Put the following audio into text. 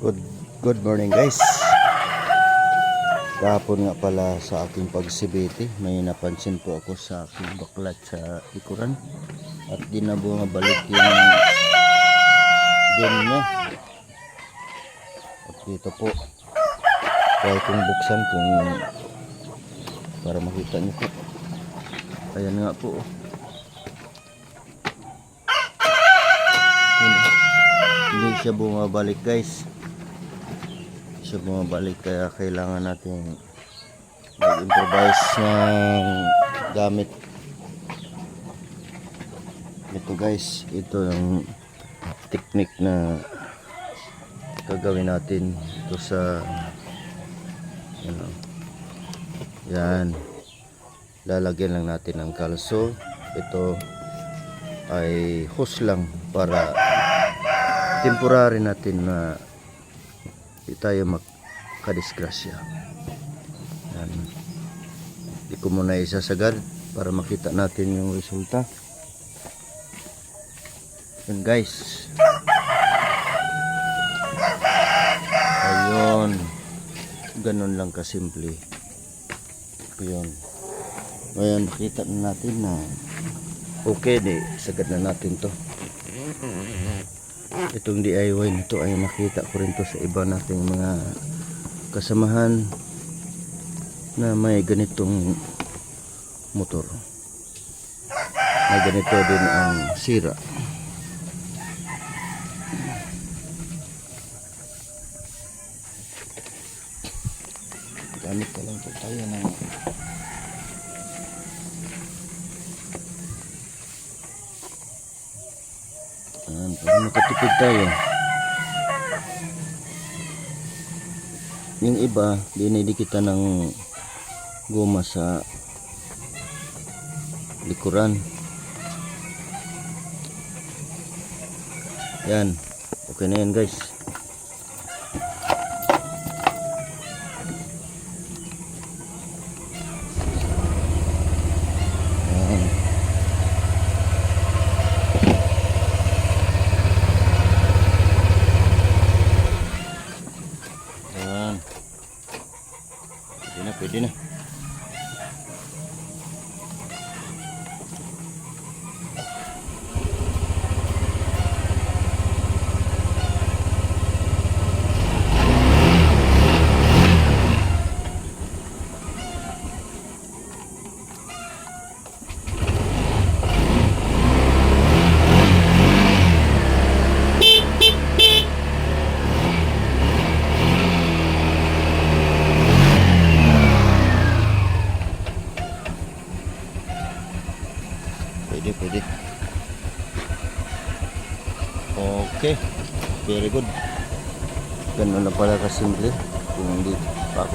Good, good morning guys. Kahapon nga pala sa aking pagsibiti, may napansin po ako sa aking baklat sa likuran at di na bumabalik yung din niya. At dito po, try kong buksan kung para makita niyo po. Ayan nga po. Hindi siya bumabalik guys. Siya bumabalik, kaya kailangan natin mag-improvise ng gamit. Ito guys, ito yung technique na gagawin natin ito sa yan, lalagyan lang natin ng kalso. Ito ay hose lang para temporary natin na di tayo makadisgrasya. Yan. Di ko muna isasagad para makita natin yung resulta. Yan guys. Ayun. Ganun lang kasimple. Ayun. Ngayon makita na natin na okay, di sagad na natin to. Itong DIY nito ay nakita ko rin to sa iba nating mga kasamahan na may ganitong motor. May ganito din ang sira. Gamit ka lang po tayo ng para makatipid tayo. Yung iba dinidikitan ng goma sa likuran. Yan, okay na yan guys. Pwede na. Pwede. Okay, very good. Ganun na pala kasimple. Kung hindi pa ako